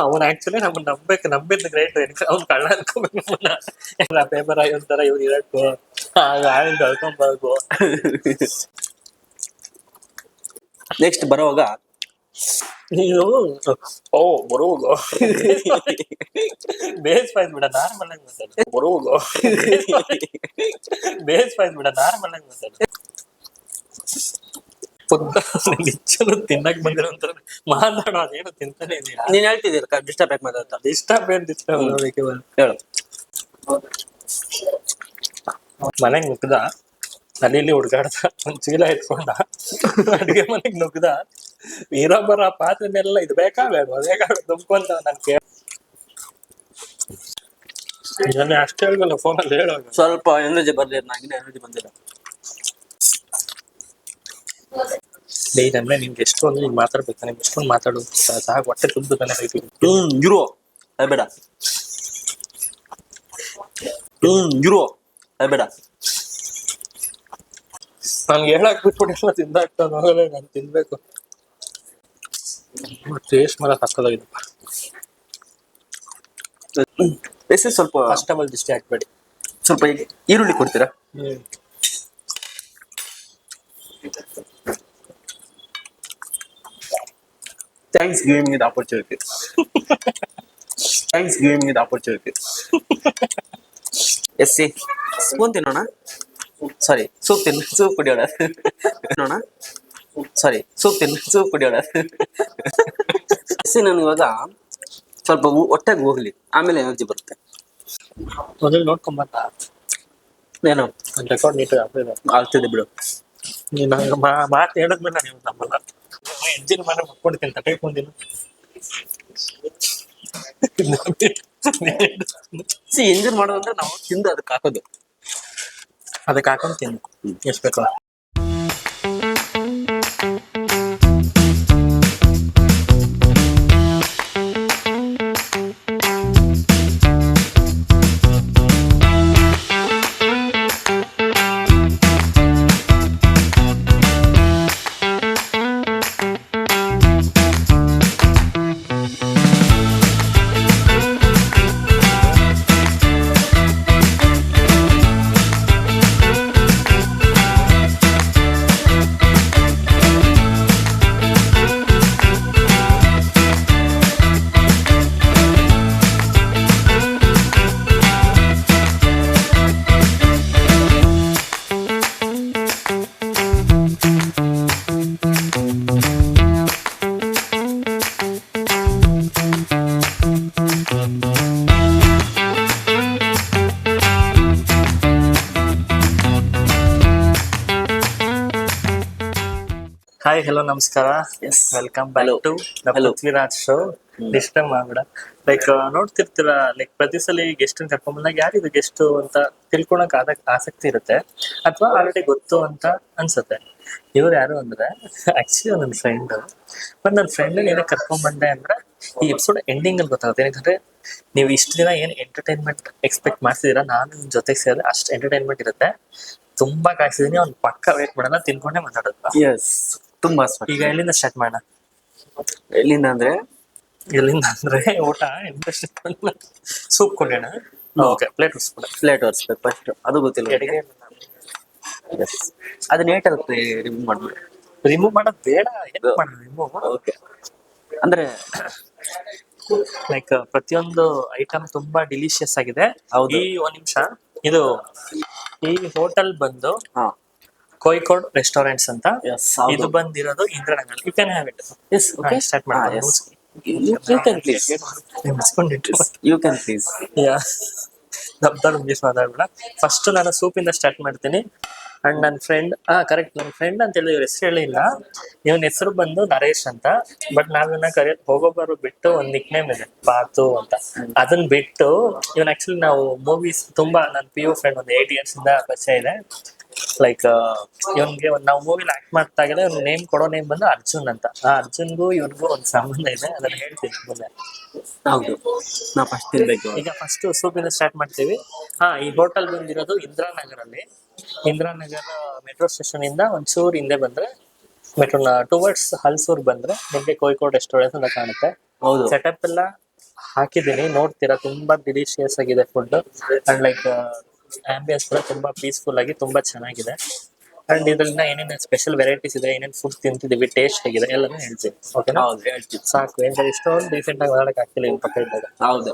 ಅವನ್ ಆಕ್ಚುಲಿ ನಮ್ಮನ್ನ ನಂಬಿದ್ದು ಗ್ರೇಟ್. ಅವ್ನ್ ಕಳ್ಳ ಅನ್ಕೋಬೇಕು. ಪೇಪರ್ ಆಗಿ ಒಂಥರ ಇವ್ರು ಇರಬೇಕು, ಆಗ ಕಳ್ಕೊಂಬರ್ಬೇಕು. ನೆಕ್ಸ್ಟ್ ಬರೋವಾಗ ನೀನು ಬರುವುದು ಬೇಸ್ ಪಾಯ್ತು ಬಿಡ, ನಾರ್ಮಲ್ ಆಗಿ ಮಾತಾಡು. ಬರುವುದು ಬೇಸ್ ಪಾಯ್ತು ಬಿಡ, ನಾರ್ಮಲ್ ಆಗಿ ಮಾತಾಡು. ನಿಚ್ಚಲು ತಿನ್ನಕ್ ಬಂದಿರೋ ಮಾತಾಡೋ, ಅದೇನು ತಿಂತಾನೆ ಇದೆಯಾ? ನೀನ್ ಹೇಳ್ತಿದ್ದೀರ ಡಿಸ್ಟರ್ಬ್ ಯಾಕೆ ಮಾತಾಡ್ತಾ? ಡಿಸ್ಟರ್ಬ್ ಹೇಳು. ಮನೆಗ್ ನುಗ್ಗದ, ಅಲ್ಲಿ ಇಲ್ಲಿ ಹುಡ್ಗಾಡ್ದ, ಒಂದ್ ಚೀಲ ಇಟ್ಕೊಂಡ, ಅಡ್ಗೆ ಮನೆಗ್ ನುಗ್ಗದ, ಇರೊಬ್ಬರ ಪಾತ್ರೆನೆಲ್ಲ ಇದು ಬೇಕಾ ಬೇಡ ತುಂಬ್ಕೊಂತ ನನ್ ಕೇಳ. ಅಷ್ಟೇ ಹೇಳ್ಬಲ್ಲ ಫೋನಲ್ಲಿ ಹೇಳೋ. ಸ್ವಲ್ಪ ಎನರ್ಜಿ ಬರ್ಲಿ, ನಂಗೆ ಎನರ್ಜಿ ಬಂದಿಲ್ಲ. ಅಂದ್ರೆ ನಿಮ್ಗೆ ಎಷ್ಟೊಂದು ನೀನ್ ಮಾತಾಡ್ಬೇಕು, ನಿಮ್ಗೆ ಎಷ್ಟೊಂದು ಮಾತಾಡೋದು ಸಾಕು, ಹೊಟ್ಟೆ ತುಂಬ ತಾನೆ ಹೇಳ್ತೀವಿ. ಇರೋ ಬೇಡ, ಇರೋ ಬೇಡ. ನನ್ಗೆ ಹೇಳಕ್ ಬಿಟ್ಬಿಟ್ಟು ತಿಂದಾಗ್ತಾನ, ಹೋಗಲ್ಲ ನಾನು ತಿನ್ಬೇಕು. ಟೇಸ್ಟ್ ಮೇಲೆ ಹಾಕೋದಾಗಿದ್ದಪ್ಪ. ಸ್ವಲ್ಪ ಫಸ್ಟ್ ಆಫ್ ಆಲ್ ದಿಷ್ಟಿ ಹಾಕ್ಬೇಡಿ, ಸ್ವಲ್ಪ ಈರುಳ್ಳಿ ಕೊಡ್ತೀರಾ? Thanks giving me the opportunity. Thanks giving me the opportunity. Yes, see. Spoon ತಿನ್ನೋಣ. Sorry, soup ತಿನ್ನು. Soup ಕುಡಿಯೋಣ. ತಿನ್ನೋಣ. Sorry, soup ತಿನ್ನು. Soup ಕುಡಿಯೋಣ. See, ನಾನು ಇವಾಗ ಸ್ವಲ್ಪ ಹೊಟ್ಟೆಗೆ ಹೋಗ್ಲಿ, ಆಮೇಲೆ ಎನರ್ಜಿ ಬರುತ್ತೆ. ಮೊದಲು ನೋಡ್ಕೊಂಬಂತ ಏನೋ ರೆಕಾರ್ಡ್ ನೀಟಾಗಿ ಆಗ್ತಿದೆ ಬಿಡು. ನೀನು ಮಾತು ಹೇಳಿದ್ಮೇಲೆ ನೀವು ನಮ್ಮಲ್ಲ ಎಂಜಿನ್ ಮನೆ ಮುಟ್ಕೊಂಡಿದ್ದೀನಿ, ತಗೊಂಡಿನ ಎಂಜಾಯ್ ಮಾಡೋದಂದ್ರೆ ನಾವು ತಿಂದು ಅದಕ್ಕೆ ಹಾಕೋದು, ಅದಕ್ಕೆ ಹಾಕೊಂಡು ತಿನ್ನು ಎಷ್ಟು ಬೇಕು. ಹಾಯ್, ಹಲೋ, ನಮಸ್ಕಾರ. Welcome back to Prithviraj show. Disturb ಮಾಡ್ಬೇಡ. ಲೈಕ್ ನೋಡ್ತಿರ್ತೀರ, ಲೈಕ್ ಪ್ರತಿ ಸಲ ಗೆಸ್ಟ್ ಕರ್ಕೊಂಡ್ ಬಂದಾಗ ಯಾರಿದು ಗೆಸ್ಟ್ ಅಂತ ತಿಳ್ಕೊಳಕ್ ಆಸಕ್ತಿ ಇರುತ್ತೆ, ಅಥವಾ ಆಲ್ರೆಡಿ ಗೊತ್ತು ಅಂತ ಅನ್ಸುತ್ತೆ. ಇವ್ರು ಯಾರು ಅಂದ್ರೆ ಆಕ್ಚುಲಿ ನನ್ನ ಫ್ರೆಂಡ್. ಬಟ್ ನನ್ನ ಫ್ರೆಂಡ್ ಏನಕ್ಕೆ ಕರ್ಕೊಂಡ್ ಬಂದೆ ಅಂದ್ರೆ, ಈ ಎಪಿಸೋಡ್ ಎಂಡಿಂಗ್ ಅಲ್ಲಿ ಗೊತ್ತಾಗುತ್ತೆ. ಯಾಕಂದ್ರೆ ನೀವು ಇಷ್ಟು ದಿನ ಏನ್ ಎಂಟರ್ಟೈನ್ಮೆಂಟ್ ಎಕ್ಸ್ಪೆಕ್ಟ್ ಮಾಡ್ತಿದ್ದೀರಾ, ನಾನು ನಿಮ್ ಜೊತೆಗೆ ಸೇರಿದ್ರೆ ಅಷ್ಟು ಎಂಟರ್ಟೈನ್ಮೆಂಟ್ ಇರುತ್ತೆ. ತುಂಬಾ ಕಾಯ್ಸಿದೀನಿ, ಅವ್ನು ಪಕ್ಕ ವೇಟ್ ಮಾಡೋಣ, ತಿನ್ಕೊಂಡೇ ಮಾತಾಡೋದು. ತುಂಬಾ. ಈಗ ಎಲ್ಲಿಂದ ಸ್ಟಾರ್ಟ್ ಮಾಡೋಣ? ಎಲ್ಲಿಂದ ಅಂದ್ರೆ ಊಟ ಸೂಪ್ ಕೊಡೋಣ. ಓಕೆ, ಪ್ಲೇಟ್ ಒರೆಸ್ಬೇಕು ಫಸ್ಟ್, ಅದು ಗೊತ್ತಿಲ್ಲ. ಅದು ನೀಟಾಗಿ ರಿಮೂವ್ ಮಾಡ್ಬೇಕು. ರಿಮೂವ್ ಮಾಡೋದು ಬೇಡ, ರಿಮೂವ್. ಓಕೆ, ಅಂದ್ರೆ ಲೈಕ್ ಪ್ರತಿಯೊಂದು ಐಟಮ್ ತುಂಬಾ ಡಿಲಿಷಿಯಸ್ ಆಗಿದೆ. ಈ ಒಂದ್ ನಿಮಿಷ, ಇದು ಈ ಹೋಟೆಲ್ ಬಂದು ಕೋಯಿಕೋಡ್ ರೆಸ್ಟೋರೆಂಟ್ಸ್ ಅಂತ. ಇದು ಬಂದಿರೋದು Indiranagar. You can have it. Start ಮಾಡಿ. ಮಾತಾಡ್ಬೇಡ. ಫಸ್ಟ್ ನಾನು ಸೂಪಿಂದ ಸ್ಟಾರ್ಟ್ ಮಾಡ್ತೀನಿ. ಅಂಡ್ ನನ್ನ ಫ್ರೆಂಡ್, ಕರೆಕ್ಟ್, ನನ್ನ ಫ್ರೆಂಡ್ ಅಂತ ಹೇಳಿ ಇವ್ರ ಹೆಸರು ಹೇಳಿಲ್ಲ. ಇವನ್ ಹೆಸರು ಬಂದು ನರೇಶ್ ಅಂತ. ಬಟ್ ನಾವಿನ್ನ ಹೋಗೋಬಾರು ಬಿಟ್ಟು ಒಂದ್ ನಿಕ್ ನೇಮ್ ಇದೆ, ಪಾತು ಅಂತ. ಅದನ್ನ ಬಿಟ್ಟು ಇವನ್ ಆಕ್ಚುಲಿ ನಾವು ಮೂವೀಸ್ ತುಂಬಾ, ನನ್ನ PU ಫ್ರೆಂಡ್ ಒಂದು 8 years ಇಂದ ಪರಿಚಯ ಇದೆ. ಲೈಕ್ ಇವನ್ಗೆ ನಾವು ಮೂವಿಲಿ ಆಕ್ಟ್ ಮಾಡ್ತಾಗಲೇ ಇವ್ನ ನೇಮ್ ಕೊಡೋ ನೇಮ್ ಬಂದು ಅರ್ಜುನ್ ಅಂತ. ಅರ್ಜುನ್ಗೂ ಇವನ್ಗೂ ಒಂದು ಸಂಬಂಧ ಇದೆ, ಅದನ್ನ ಹೇಳ್ತೀನಿ ಮುಂದೆ. ಹೌದು, ನಾ ಫಸ್ಟ್ ತಿನ್ಬೇಕು. ಈಗ ಫಸ್ಟ್ ಸೂಪಿಂದ ಸ್ಟಾರ್ಟ್ ಮಾಡ್ತೀವಿ. ಈ ಹೋಟೆಲ್ ಬಂದಿರೋದು ಇಂದಿರಾನಗರಲ್ಲಿ. ಇಂದಿರಾನಗರ ಮೆಟ್ರೋ ಸ್ಟೇಷನ್ ಇಂದ ಒಂಚೂರು ಹಿಂದೆ ಬಂದ್ರೆ ಬಟ್ ಟುವರ್ಡ್ಸ್ ಹಲ್ಸೂರ್ ಬಂದ್ರೆ ನಿಮ್ಗೆ ಕೋಯಿಕೋಡ್ ರೆಸ್ಟೋರೆಂಟ್ ಅಂತ ಕಾಣುತ್ತೆ. ಹೌದು. ಸೆಟಪ್ ಎಲ್ಲ ಹಾಕಿದ್ದೀನಿ, ನೋಡ್ತೀರಾ, ತುಂಬಾ ಡಿಲಿಷಿಯಸ್ ಆಗಿದೆ ಫುಡ್ ಅಂಡ್ ಲೈಕ್ ಆಂಬಿಯನ್ಸ್ ಕೂಡ ತುಂಬಾ ಪೀಸ್ಫುಲ್ ಆಗಿ ತುಂಬಾ ಚೆನ್ನಾಗಿದೆ. ಅಂಡ್ ಇದ್ರಿಂದ ಏನೇನು ಸ್ಪೆಷಲ್ ವೆರೈಟೀಸ್ ಇದೆ, ಏನೇನು ಫುಡ್ ತಿಂತಿದೀವಿ, ಟೇಸ್ಟ್ ಹೇಗಿದೆ ಎಲ್ಲಾನು ಹೇಳ್ತೀವಿ. ಓಕೆನಾ? ಹೌದು, ಹೇಳ್ತೀವಿ. ಸಾಕು, ಏನ್ ಇಷ್ಟೊಂದು ರೀಸೆಂಟ್ ಆಗಿ ಮಾತಾಡಕ್ ಆಗ್ತಿಲ್ಲ ಇನ್ ಪಕ್ಕ ಇದ್ದಾಗ. ಹೌದು.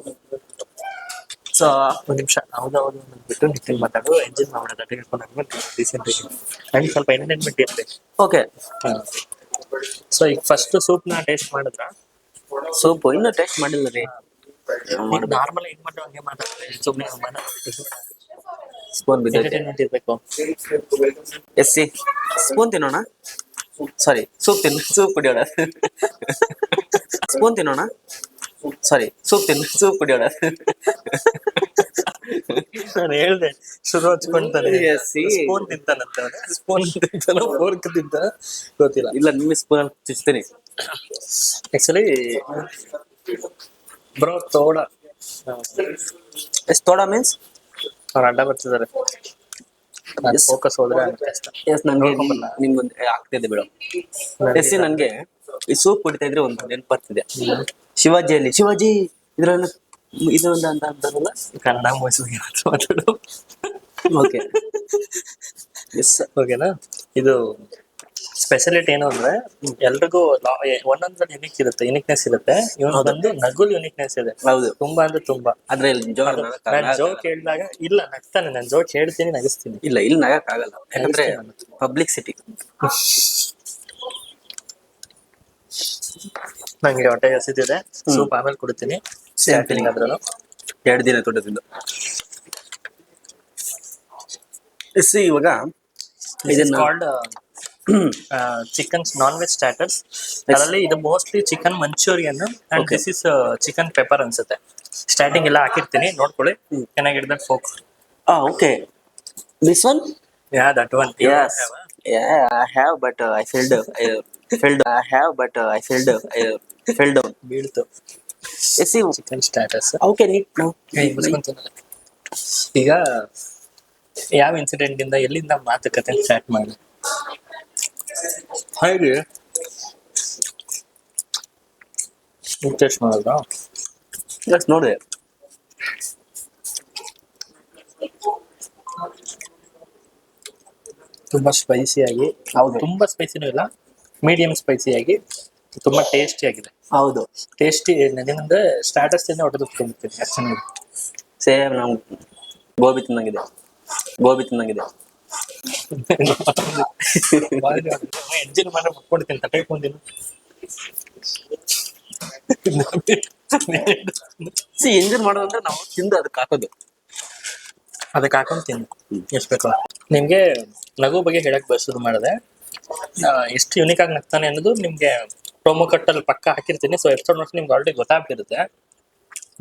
ಸೊ ಒಂದ್ ನಿಮಿಷ ಹೌದೌದು ಬಿಟ್ಟು ನಿಟ್ಟಿಂಗ್ ಮಾತಾಡು, ಎಂಜಿನ್ ಮಾಡೋಣ ತಿಳ್ಕೊಂಡಾದ್ಮೇಲೆ ರೀಸೆಂಟ್ ಆಗಿ ಅಂಡ್ ಸ್ವಲ್ಪ ಎಂಟರ್ಟೈನ್ಮೆಂಟ್ ಇರ್ಬೇಕು. ಓಕೆ. ಸೊ ಈಗ ಫಸ್ಟ್ ಸೂಪ್ ನ ಟೇಸ್ಟ್ ಮಾಡಿದ್ರ? ಸೂಪ್ ಇನ್ನೂ ಟೇಸ್ಟ್ ಮಾಡಿಲ್ಲ ರೀ. ನಾರ್ಮಲ್ ಹೆಂಗ್ ಮಾಡ್ತೀವಿ ಹಂಗೆ ಮಾತಾಡ್ತಾರೆ, ಸುಮ್ಮನೆ ಸ್ಪೂನ್ ಬಿದ್ದೈತೆ. ಎಂಟರ್ಟೈನ್ಮೆಂಟ್ ಇರ್ಬೇಕು. ಎಸ್ಸಿ ಸ್ಪೂನ್ ತಿನ್ನೋಣ. ಸಾರಿ, ಸೂಪ್ ಸೂಪ್ ಕುಡಿಯೋಣ. ಸ್ಪೂನ್ ತಿನ್ನೋಣ. ಸಾರಿ, ಸೂಪ್ ಕುಡಿಯೋಣ. ನಾನು ಹೇಳ್ದೆ ಶುರು ಹಚ್ಕೊಂತಾನೆ Yes, see. ಸ್ಪೂನ್ ತಿಂತಾನಂತ. ಸ್ಪೂನ್ ತಿಂತಾನೋ ಫೋರ್ಕ್ ತಿಂತ ಗೊತ್ತಿಲ್ಲ. ಇಲ್ಲ, ನಿಮ್ಮ ಸ್ಪೂನ್ ತಿನ್ನಿಸ್ತೀನಿ. ಆಕ್ಚುಲಿ ಬ್ರೋ ತೋಡ ಎಸ್ ತೋಡ ಮೀನ್ಸ್ ಅವ್ರು ಅಡ್ಡ ಬರ್ತಿದ್ದಾರೆ. ಫೋಕಸ್ ಹೋದ್ರೆ ಕಷ್ಟ. ಎಸ್ ನಂಗೆ ನಿಮ್ಗೊಂದು ಆಗ್ತಿದೆ ಬಿಡು. ಎಸ್ ನನ್ಗೆ ಈ ಸೂಪ್ ಕುಡಿತಾ ಇದ್ರೆ ಒಂದು ನೆನಪು ಬರ್ತಿದೆ. ಶಿವಾಜಿ ಇದ್ರನ್ನ ಇದು ಒಂದು ಅಂತ ಅಂತಾರಲ್ಲ, ಕನ್ನಡ ಮೂವೀಸ್ಗೆ ಮಾತಾಡು. ಓಕೆ. ಎಸ್ ಓಕೆನಾ? ಇದು ಸ್ಪೆಷಾಲಿಟಿ ಏನು ಅಂದ್ರೆ ಎಲ್ರಿಗೂ ಒಂದೊಂದ್ರಲ್ಲಿ ಯುನಿಕ್ನೆಸ್ ಇರುತ್ತೆ. ಇವನು ಬಂದು ನಗುಲ್ ಯುನಿಕ್ನೆಸ್ ಇದೆ. ಹೌದು. ತುಂಬಾ ಅಂದ್ರೆ ತುಂಬಾ. ಆದ್ರೆ ನಾನ್ ಜೋಕ್ ಹೇಳಿದಾಗ ಇಲ್ಲ ನಗ್ತಾನೆ, ನಾನ್ ಜೋಕ್ ಹೇಳ್ತೀನಿ ನಗಿಸ್ತೀನಿ. ಇಲ್ಲ, ಇಲ್ಲಿ ನಗಕ್ ಆಗಲ್ಲ, ಯಾಕಂದ್ರೆ ಪಬ್ಲಿಕ್ ಸಿಟಿ. ನಂಗೆ ಹೊಟ್ಟೆ ಹಸಿದಿದೆ, ಸೂಪ್ ಆಮೇಲೆ ಕುಡಿತೀನಿ. ಸ್ಟಾರ್ಟಿಂಗ್ ಆದ್ರೂ 2 ದಿನ ತೊಡದಿಂದ. ಎಸ್ ಇವಾಗ ಇದನ್ನ ಚಿಕನ್ ನಾನ್ ವೆಜ್ ಸ್ಟಾರ್ಟರ್ಸ್ ಅದರಲ್ಲಿ ಇದು mostly chicken manchurian and this is chicken pepper ಅನ್ಸುತ್ತೆ. ಸ್ಟಾರ್ಟಿಂಗ್ ಎಲ್ಲ ಹಾಕಿರ್ತೀನಿ, ನೋಡ್ಕೊಳ್ಳಿ. ಚೆನ್ನಾಗಿಡ್ದ ಫೋಕ್. Okay, this one. Yeah that one. Yes. Yeah, I have, but I fell down. ಬೀಳ್ತು. Yes, see. Chicken starters. Okay, neat now. ಈಗ ಯಾವ ಇನ್ಸಿಡೆಂಟ್ ಇಂದ ಎಲ್ಲಿಂದ ಮಾತುಕತೆ ಸ್ಟಾರ್ಟ್ ಮಾಡಿ ಹಾಗೆ ಟೇಸ್ಟ್ ಮಾಡೋದಾ? Let's ನೋಡಿದೆ. ತುಂಬಾ ಸ್ಪೈಸಿಯಾಗಿ, ಹೌದು. ತುಂಬಾ ಸ್ಪೈಸಿನೂ ಇಲ್ಲ, ಮೀಡಿಯಂ ಸ್ಪೈಸಿಯಾಗಿ ತುಂಬಾ ಟೇಸ್ಟಿ ಆಗಿದೆ. ಹೌದು, ಟೇಸ್ಟಿ ಏನಂದ್ರೆ ಸ್ಟಾರ್ಟರ್ಸ್ ಇಂದ ಹೊಟ್ಟೆ ತುಂಬಿರ್ತೀನಿ ಅಷ್ಟು ಚೆನ್ನಾಗಿದೆ. ಸೇಮ್ ನಮ್ ಗೋಬಿ ತಿನ್ನಂಗಿದೆ. ಎಂಜಿನ್ ಮಾತ್ರ ಮುಟ್ಕೊಂಡಿದ್ದೀನಿ, ತಟ್ಟೆ ಇಟ್ಕೊಂಡಿದ್ದೀನಿ. ಎಂಜಾಯ್ ಮಾಡೋದಂದ್ರೆ ನಾವು ತಿಂದು ಅದಕ್ಕೆ ಹಾಕೋದು. ಅದಕ್ಕೆ ಹಾಕೊಂಡು ತಿಂದು ಎಷ್ಟು ಬೇಕು. ನಿಮ್ಗೆ ನಗು ಬಗ್ಗೆ ಹೇಳಕ್ ಶುರು ಮಾಡಿದೆ. ಎಷ್ಟು ಯುನಿಕ್ ಆಗಿ ನಗ್ತಾನೆ ಅನ್ನೋದು ನಿಮ್ಗೆ ಪ್ರೊಮೋ ಕಟ್ಟಲ್ಲಿ ಪಕ್ಕ ಹಾಕಿರ್ತೀನಿ. ಸೊ ಎಪಿಸೋಡ್ ನೋಡಿ ನಿಮ್ಗೆ ಆಲ್ರೆಡಿ ಗೊತ್ತಾಗ್ತಿರುತ್ತೆ.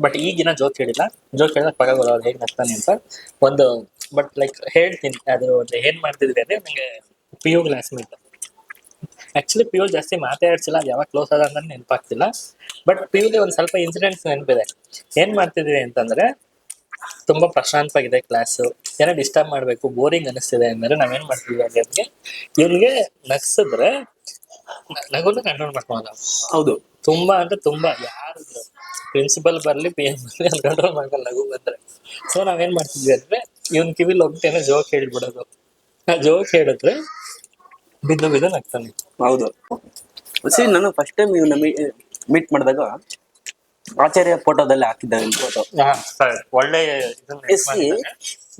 ಬಟ್ ಈಗಿನ ಜೋಕ್ ಹೇಳಿಲ್ಲ, ಜೋಕ್ ಹೇಳಿದಾಗ ಪಕ್ಕ ಗೊತ್ತಾಗ ಹೇಗೆ ನಗ್ತಾನೆ ಅಂತ ಒಂದು. ಬಟ್ ಲೈಕ್ ಹೇಳ್ತೀನಿ, ಅದು ಏನ್ ಮಾಡ್ತಿದ್ವಿ ಅಂದ್ರೆ ನಂಗೆ PU ಕ್ಲಾಸ್ಮೇಟ್. ಆಕ್ಚುಲಿ PU ಜಾಸ್ತಿ ಮಾತಾಡ್ಸಿಲ್ಲ, ಅದು ಯಾವಾಗ ಕ್ಲೋಸ್ ಆದ ಅಂತ ನೆನಪಾಗ್ತಿಲ್ಲ. ಬಟ್ PUಲಿ ಒಂದ್ ಸ್ವಲ್ಪ ಇನ್ಸಿಡೆಂಟ್ಸ್ ನೆನಪಿದೆ. ಏನ್ ಮಾಡ್ತಿದ್ವಿ ಅಂತಂದ್ರೆ ತುಂಬಾ ಪ್ರಶಾಂತವಾಗಿದೆ ಕ್ಲಾಸು, ಏನೋ ಡಿಸ್ಟರ್ಬ್ ಮಾಡ್ಬೇಕು, ಬೋರಿಂಗ್ ಅನಿಸ್ತಿದೆ ಅಂದ್ರೆ ನಾವೇನ್ ಮಾಡ್ತೀವಿ ಅಂದ್ರೆ ಇವ್ನಿಗೆ ನಗ್ಸಿದ್ರೆ ನಗುನ ಕಂಟ್ರೋಲ್ ಮಾಡ್ಕೊಳ್ಳೋದು. ಹೌದು, ತುಂಬಾ ಅಂದ್ರೆ ತುಂಬಾ, ಯಾರು ಪ್ರಿನ್ಸಿಪಲ್ ಬರ್ಲಿ PM ಬರ್ಲಿ ಅಲ್ಲಿ ಕಂಟ್ರೋಲ್ ಮಾಡ್ಕೊಂಡು ನಗು ಬಂದ್ರೆ. ಸೊ ನಾವೇನ್ ಮಾಡ್ತಿದ್ವಿ ಅಂದ್ರೆ ಇವನ್ ಕಿವಿಲ್ ಹೋಗ್ತೇನೆ ಜೋಕ್ ಹೇಳ್ಬಿಡೋದು. ಆ ಜೋಕ್ ಹೇಳಿದ್ರೆ ಬಿದ್ದು ನಗ್ತಾನೆ. ಹೌದು. ಸರಿ, ನಾನು ಫಸ್ಟ್ ಟೈಮ್ ಇವನ್ನ ಮೀಟ್ ಮಾಡಿದಾಗ ಆಚಾರ್ಯ ಫೋಟೋದಲ್ಲಿ ಹಾಕಿದ್ದೆ ಫೋಟೋ. ಒಳ್ಳೆ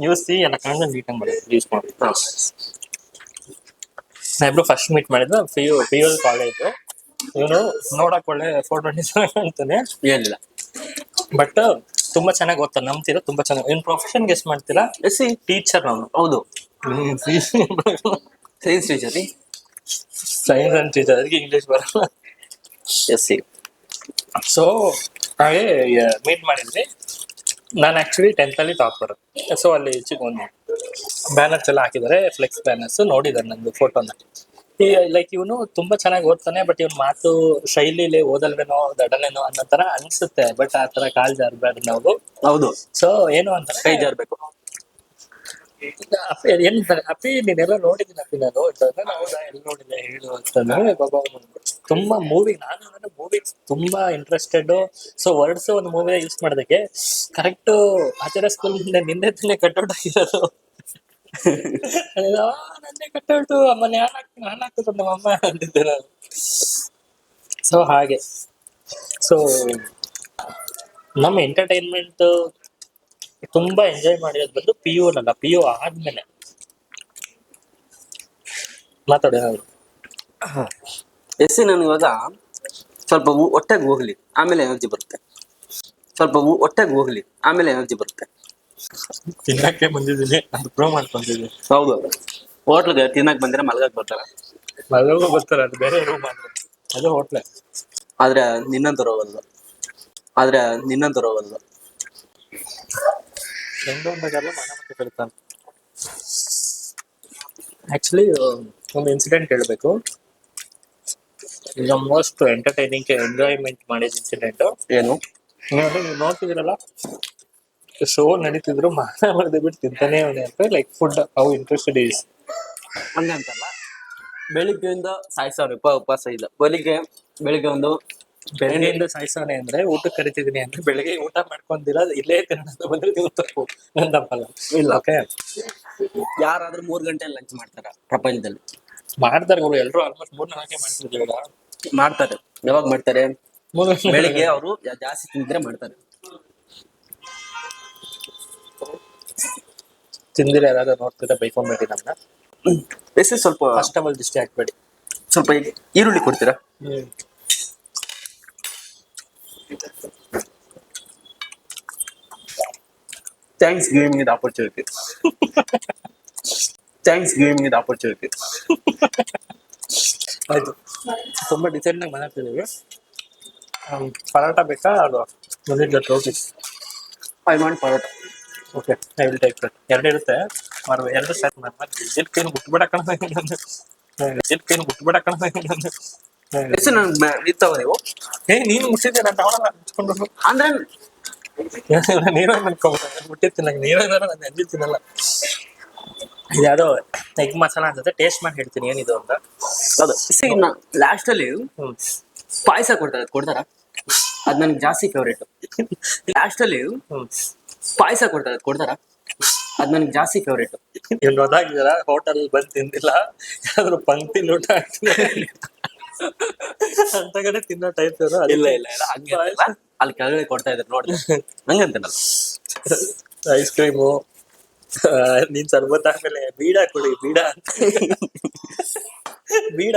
ಯೂಸ್ ಎಲ್ಲ ಕಾಣ್ಕೊಂಡು ನೀಟಾಗಿ ಮಾಡೋದು ಯೂಸ್ ಮಾಡಿ. ನಾವಿಬ್ರು ಫಸ್ಟ್ ಮೀಟ್ ಮಾಡಿದ್ದು PU ಕಾಲೇಜ್. ಇವನು ನೋಡಕ್ ಒಳ್ಳೆ ಫೋಟೋ ಅಂತಾನೆ ಏನಿಲ್ಲ, ಬಟ್ ತುಂಬಾ ಚೆನ್ನಾಗಿ ಓದ್ತಾನೆ, ನಂಬ್ತೀರಾ? ತುಂಬಾ ಚೆನ್ನಾಗಿ. ಇನ್ ಪ್ರೊಫೆಷನ್ ಗೆಸ್ಟ್ ಮಾಡ್ತೀರಾ? ಟೀಚರ್ ಅವನು. ಹೌದು, science teacher. Science and teacher, ಅದಕ್ಕೆ ಇಂಗ್ಲಿಷ್ ಬರಲ್ಲ. ಸೊ ಹಾಗೆ ಮೀಟ್ ಮಾಡಿದ್ವಿ. ನಾನು ಆಕ್ಚುಲಿ 10th ಅಲ್ಲಿ ಟಾಪರ್. ಸೊ ಅಲ್ಲಿ ಒಂದು ಬ್ಯಾನರ್ಸ್ ಎಲ್ಲ ಹಾಕಿದ್ದಾರೆ, ಫ್ಲೆಕ್ಸ್ ಬ್ಯಾನರ್ಸ್. ನೋಡಿದ್ದಾರೆ ನಂದು ಫೋಟೋನ. ಲೈಕ್ ಇವನು ತುಂಬಾ ಚೆನ್ನಾಗಿ ಓದ್ತಾನೆ, ಬಟ್ ಇವನ್ ಮಾತು ಶೈಲಿಲಿ ಓದಲ್ವೇನೋ ದಡನೇನೋ ಅನ್ನೋ ತರ ಅನ್ಸುತ್ತೆ. ಬಟ್ ಆ ತರ ಕಾಲ್ ಜಾರ್ಬಾರ್ದು ನಾವು. ಹೌದು. ಸೊ ಏನು ಅಂತ ಕೈ ಜಾರ್ಬೇಕು. ಏನ್ ಅಪ್ಪಿ ನೀನೆಲ್ಲ ನೋಡಿದ್ದೀನಿ ಅಪ್ಪಿ ನಾನು ಹೌದಾ ಎಲ್ಲಿ ನೋಡಿದ್ದೆ ಹೇಳು ಅಂತಂದ್ರೆ ಬಾಬಾ ತುಂಬಾ ನಾನು ಮೂವಿ ತುಂಬಾ ಇಂಟ್ರೆಸ್ಟೆಡ್. ಸೊ ವರ್ಡ್ಸ್ ಒಂದು ಮೂವಿ ಯೂಸ್ ಮಾಡೋದಕ್ಕೆ ಕರೆಕ್ಟ್ ಆಚಾರ್ಯ ಸ್ಕೂಲ್ ನಿಂದೆ ತಾನೇ ಕಟ್ಔಟ್ ಆಗಿರೋದು. ನನ್ನೇ ಕಟ್ಔಟು ಅಮ್ಮನ ನಾನು ಹಾಕಿದ್ರು ನಮ್ಮಮ್ಮ ಅಂತಿದ್ದೆ ನಾನು. ಸೊ ಹಾಗೆ ಸೊ ನಮ್ಮ ಎಂಟರ್ಟೈನ್ಮೆಂಟ್ ತುಂಬಾ ಎಂಜಾಯ್ ಮಾಡಿರೋದು ಬಂದು ಪಿ ಯು ಆದ್ಮೇಲೆ ಮಾತಾಡಿ ಅವರು. ಎಸ್ಸಿ ನಾನು ಇವಾಗ ಸ್ವಲ್ಪ ಹೊಟ್ಟೆಗೆ ಹೋಗ್ಲಿ ಆಮೇಲೆ ಎನರ್ಜಿ ಬರುತ್ತೆ. ಸ್ವಲ್ಪ ಹೊಟ್ಟೆಗೆ ಹೋಗ್ಲಿ ಆಮೇಲೆ ಎನರ್ಜಿ ಬರುತ್ತೆ. ತಿನ್ನಕ್ಕೆ ಬಂದಿದ್ದೀನಿ ಅದು ಪ್ರೂವ್ ಮಾಡ್ಕೊಂಡಿದ್ದೀನಿ. ಹೌದು, ಹೋಟ್ಲಿಗೆ ತಿನ್ನಕ್ ಬಂದಿರ ಮಲ್ಗಕ್ ಬರ್ತಾರೆ. ಮಲಗೂ ಬರ್ತಾರೆ, ಅದು ಬೇರೆ ರೂಮ್ ಅಂದ್ರೆ ಅದು ಹೋಟ್ಲೆ. ಆದ್ರೆ ನಿನ್ನಂತರು ಹೋಗಲ್ಲ. ಹೆಂಗೋ ಬಂದಾಗಲ್ಲ ಮನೆ ಮತ್ತೆ ಕಳ್ತಾನೆ. ಆಕ್ಚುಲಿ ಒಂದು ಇನ್ಸಿಡೆಂಟ್ ಹೇಳ್ಬೇಕು. ಈಗ ಮೋಸ್ಟ್ ಎಂಟರ್ಟೈನಿಂಗ್ ಎಂಜಾಯ್ಮೆಂಟ್ ಮಾಡಿದ ಇನ್ಸಿಡೆಂಟ್ ಏನು? ನೀವು ನೋಡ್ತಿದ್ದೀರಲ್ಲ, ಶೋ ನಡೀತಿದ್ರು ಮಾನ ಮರದೆ ಬಿಟ್ಟು ತಿಂತಾನೆ ಅವನೇ ಅಂತ. Like food how interested is ಹಂಗಂತಲ್ಲ, ಬೆಳಿಗ್ಗೆಯಿಂದ ಸಾಯಿಸೋರು ಉಪವಾಸ ಇಲ್ಲ. ಬೆಳಿಗ್ಗೆ ಒಂದು ಬೆಳಗ್ಗೆಯಿಂದ ಸಾಯಿಸೋನೆ ಅಂದ್ರೆ ಊಟಕ್ಕೆ ಕರಿತಿದೀನಿ ಅಂದ್ರೆ ಬೆಳಗ್ಗೆ ಊಟ ಮಾಡ್ಕೊಂಡಿಲ್ಲ ಇಲ್ಲೇ ತಿನ್ನೋದು ಬಂದ್ರೆ ನೀವು ತಪ್ಪು ನಂದಪ್ಪಲ್ಲ. ಇಲ್ಲ. ಓಕೆ, ಯಾರಾದ್ರೂ 3 ಗಂಟೆ ಲಂಚ್ ಮಾಡ್ತಾರ ಪ್ರಪಂಚದಲ್ಲಿ? ಮಾಡ್ತಾರೆ ಅವರು ಎಲ್ರು ಆಲ್ಮೋಸ್ಟ್ 3-4 ಮಾಡ್ತಿದ್ದೀವಿ. ಮಾಡ್ತಾರೆ. ಯಾವಾಗ ಮಾಡ್ತಾರೆ? 3 ಬೆಳಿಗ್ಗೆ ಅವರು ಜಾಸ್ತಿ ತಿಂದ್ರೆ ಮಾಡ್ತಾರೆ. ತಿಂದಿರ ಯಾರಾದ್ರೂ ನೋಡ್ತಿದ್ರೆ ಬೈಕೊಂಡ್ಬೇಡಿ ನಮ್ನ. ಎಸ್ ಸ್ವಲ್ಪ ಫಸ್ಟ್ ಆಫ್ ಆಲ್ ದಿಷ್ಟಿ ಹಾಕ್ಬೇಡಿ. ಸ್ವಲ್ಪ ಈರುಳ್ಳಿ ಕೊಡ್ತೀರಾ? Thanks giving it opportunity. ಆಯ್ತು, ತುಂಬಾ ಡಿಸೈನ್ ಆಗಿ ಮಾತಾಡ್ತಿದ್ದೀವಿ. ಪರೋಟ ಬೇಕಾ ಅದು ರೋಟಿ? I want parotta. Okay, I will take that. ಎರಡು ಇರುತ್ತೆ, ಎರಡು ಸ್ಟಾರ್ಟ್ ಮಾಡಿ. ವಿಜಿಲ್ ಕೈನು ಮುಟ್ಬೇಡ ಎಷ್ಟು ನಾನು ಇರ್ತಾವ ನೀವು? ನೀನು ಮುಟ್ಟಿದ್ದೆ, ನಾನು ತಗೊಳಲ್ಲ ಮುಚ್ಕೊಂಡು ಅಂದ್ರೆ ನೀವೇ ಅನ್ಕೋಬೇಕು. ಮುಟ್ಟಿರ್ತೀನಿ ನಂಗೆ, ನೀವೇನಾರ ನಾನು ಎಂದಿರ್ತೀನಲ್ಲ. ಇದ್ಯಾವುದೋ ಎಗ್ ಮಸಾಲ ಅನ್ಸುತ್ತೆ, ಟೇಸ್ಟ್ ಮಾಡಿ ಹೇಳ್ತೀನಿ ಏನಿದು ಅಂತ. ಅದು ಲಾಸ್ಟ್ ಅಲ್ಲಿ ಪಾಯಸ ಕೊಡ್ತಾರ, ಅದ್ ನನ್ಗೆ ಜಾಸ್ತಿ ಫೇವ್ರೇಟ್. ಲಾಸ್ಟ್ ಅಲ್ಲಿ ಪಾಯಸ ಕೊಡ್ತಾರ, ಅದ್ ನನ್ಗೆ ಜಾಸ್ತಿ ಫೇವ್ರೇಟ್. ಇವ್ನು ಹೋದಾಗಿದಾರ ಹೋಟೆಲ್ ಬಂದು ತಿಂದಿಲ್ಲ, ಯಾವ್ದಾದ್ರು ಪಂಕ್ತಿ ಊಟ ಹಾಕ್ತೀನಿ ಅಂತ ಕಡೆ ತಿನ್ನೋ ಟೈಪ್. ಇಲ್ಲ ಹಂಗೆ ಅಲ್ಲಿ ಕೆಳಗಡೆ ಕೊಡ್ತಾ ಇದ್ರು ನೋಡಿ, ಹಂಗಂತನಲ್ಲ. ಐಸ್ ಕ್ರೀಮು ನೀನ್ ಸರ್ಬತ್ ಆದ್ಮೇಲೆ ಬೀಡ ಕೊಡಿ ಬೀಡ ಅಂತ ಬೇಡ